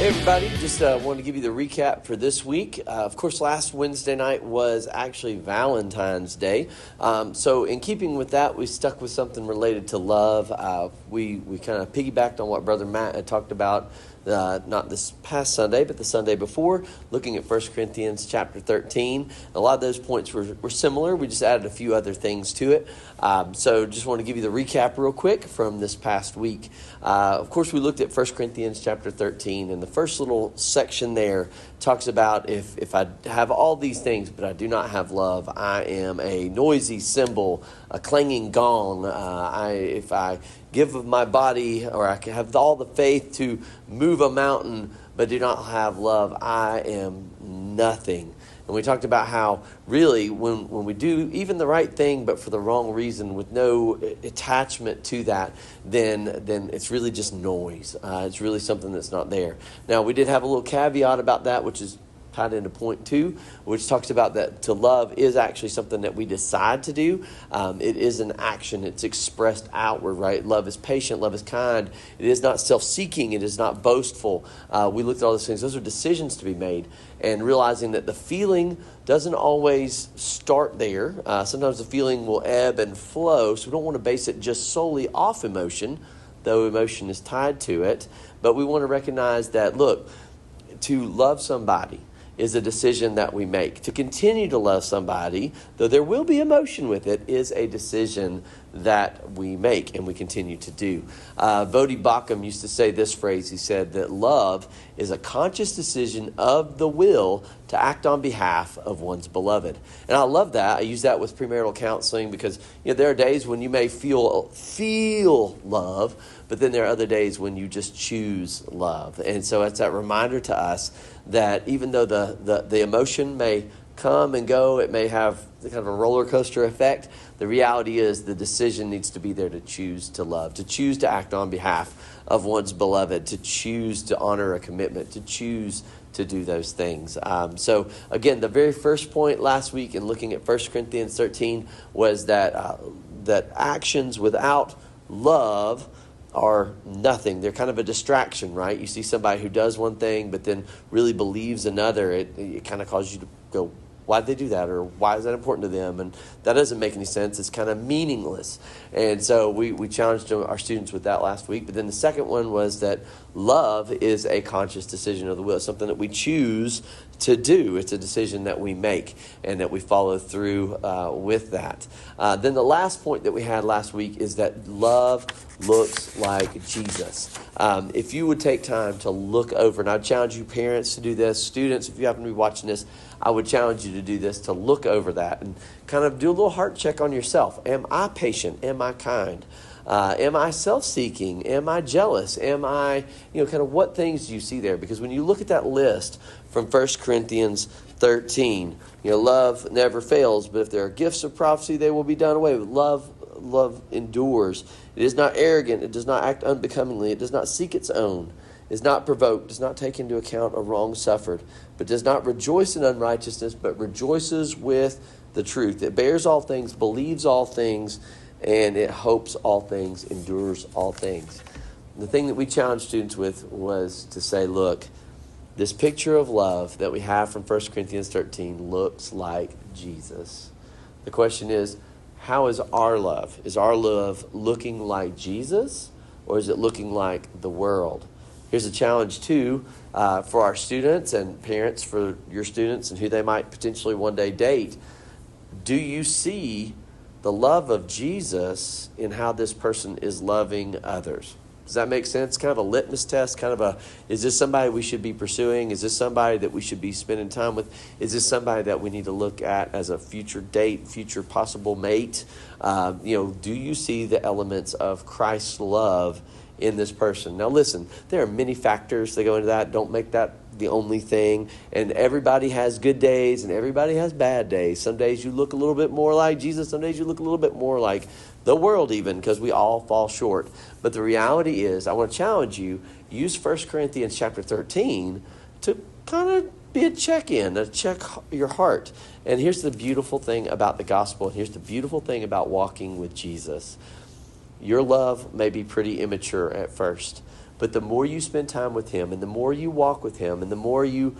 Everybody, just wanted to give you the recap for this week. Of course, last Wednesday night was actually Valentine's Day. So in keeping with that, we stuck with something related to love. We kind of piggybacked on what Brother Matt had talked about, not this past Sunday, but the Sunday before, looking at 1 Corinthians chapter 13. A lot of those points were similar. We just added a few other things to it. So just want to give you the recap real quick from this past week. Of course, we looked at 1 Corinthians chapter 13, and the first little section there talks about if I have all these things, but I do not have love, I am a noisy cymbal, a clanging gong. If I give of my body, or I can have all the faith to move a mountain, but do not have love, I am nothing. And we talked about how really when we do even the right thing, but for the wrong reason, with no attachment to that, then it's really just noise. It's really something that's not there. Now, we did have a little caveat about that, which is tied into point 2, which talks about that to love is actually something that we decide to do. It is an action. It's expressed outward, right? Love is patient. Love is kind. It is not self-seeking. It is not boastful. We looked at all those things. Those are decisions to be made, and realizing that the feeling doesn't always start there. Sometimes the feeling will ebb and flow, so we don't want to base it just solely off emotion, though emotion is tied to it. But we want to recognize that, look, to love somebody is a decision that we make. To continue to love somebody, though there will be emotion with it, is a decision that we make and we continue to do. Vodi Bakum used to say this phrase. He said that love is a conscious decision of the will to act on behalf of one's beloved. And I love that. I use that with premarital counseling because there are days when you may feel love, but then there are other days when you just choose love. And so it's that reminder to us that even though the emotion may come and go, it may have kind of a roller coaster effect, the reality is the decision needs to be there to choose to love, to choose to act on behalf of one's beloved, to choose to honor a commitment, to choose to do those things. So again, the very first point last week in looking at 1 Corinthians 13 was that actions without love are nothing. They're kind of a distraction, right? You see somebody who does one thing but then really believes another. It kind of causes you to go, why'd they do that? Or why is that important to them? And that doesn't make any sense. It's kind of meaningless. And so we challenged our students with that last week. But then the second one was that love is a conscious decision of the will. It's something that we choose to do. It's a decision that we make and that we follow through with that. Then the last point that we had last week is that love looks like Jesus. If you would take time to look over, and I challenge you parents to do this, students, if you happen to be watching this, I would challenge you to do this, to look over that and kind of do a little heart check on yourself. Am I patient? Am I kind? Am I self-seeking? Am I jealous? Am I, kind of what things do you see there? Because when you look at that list from 1 Corinthians 13, love never fails, but if there are gifts of prophecy, they will be done away with. Love endures. It is not arrogant. It does not act unbecomingly. It does not seek its own. Is not provoked, does not take into account a wrong suffered, but does not rejoice in unrighteousness, but rejoices with the truth. It bears all things, believes all things, and it hopes all things, endures all things. And the thing that we challenged students with was to say, look, this picture of love that we have from 1 Corinthians 13 looks like Jesus. The question is, how is our love? Is our love looking like Jesus, or is it looking like the world? Here's a challenge, too, for our students and parents for your students and who they might potentially one day date. Do you see the love of Jesus in how this person is loving others? Does that make sense? Kind of a litmus test, is this somebody we should be pursuing? Is this somebody that we should be spending time with? Is this somebody that we need to look at as a future date, future possible mate? Do you see the elements of Christ's love in this person? Now listen, there are many factors that go into that. Don't make that the only thing. And everybody has good days and everybody has bad days. Some days you look a little bit more like Jesus. Some days you look a little bit more like the world even, because we all fall short. But the reality is, I want to challenge you, use 1 Corinthians chapter 13 to kind of be a check-in, to check your heart. And here's the beautiful thing about the gospel. And here's the beautiful thing about walking with Jesus. Your love may be pretty immature at first, But the more you spend time with him, and the more you walk with him, and the more you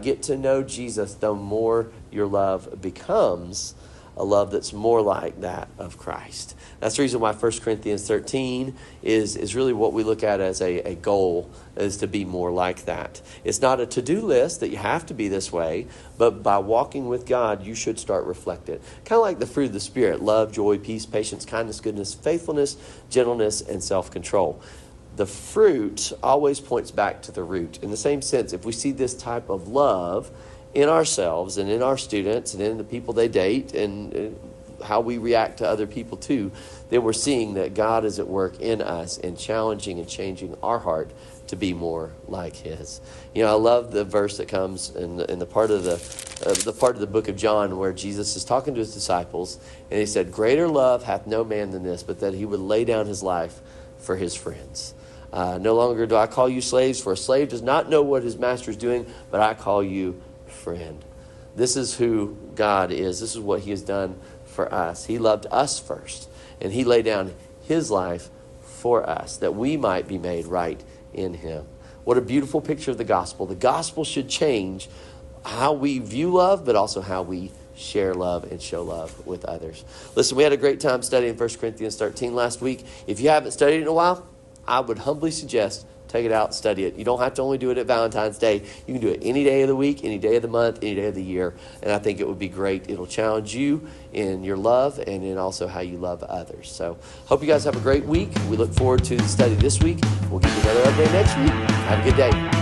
get to know Jesus, the more your love becomes a love that's more like that of Christ. That's the reason why 1 Corinthians 13 is really what we look at as a goal, is to be more like that. It's not a to-do list that you have to be this way, but by walking with God, you should start reflecting. Kind of like the fruit of the Spirit: love, joy, peace, patience, kindness, goodness, faithfulness, gentleness, and self-control. The fruit always points back to the root. In the same sense, if we see this type of love in ourselves and in our students and in the people they date and how we react to other people too, then we're seeing that God is at work in us and challenging and changing our heart to be more like his. You know, I love the verse that comes in the part of the book of John where Jesus is talking to his disciples, and he said, "Greater love hath no man than this, but that he would lay down his life for his friends. No longer do I call you slaves, for a slave does not know what his master is doing, but I call you friend." This is who God is. This is what he has done for us. He loved us first, and he laid down his life for us that we might be made right in him. What a beautiful picture of the gospel. The gospel should change how we view love, but also how we share love and show love with others. Listen, we had a great time studying 1 Corinthians 13 last week. If you haven't studied it in a while, I would humbly suggest take it out, study it. You don't have to only do it at Valentine's Day. You can do it any day of the week, any day of the month, any day of the year. And I think it would be great. It'll challenge you in your love and in also how you love others. So hope you guys have a great week. We look forward to the study this week. We'll give you another update next week. Have a good day.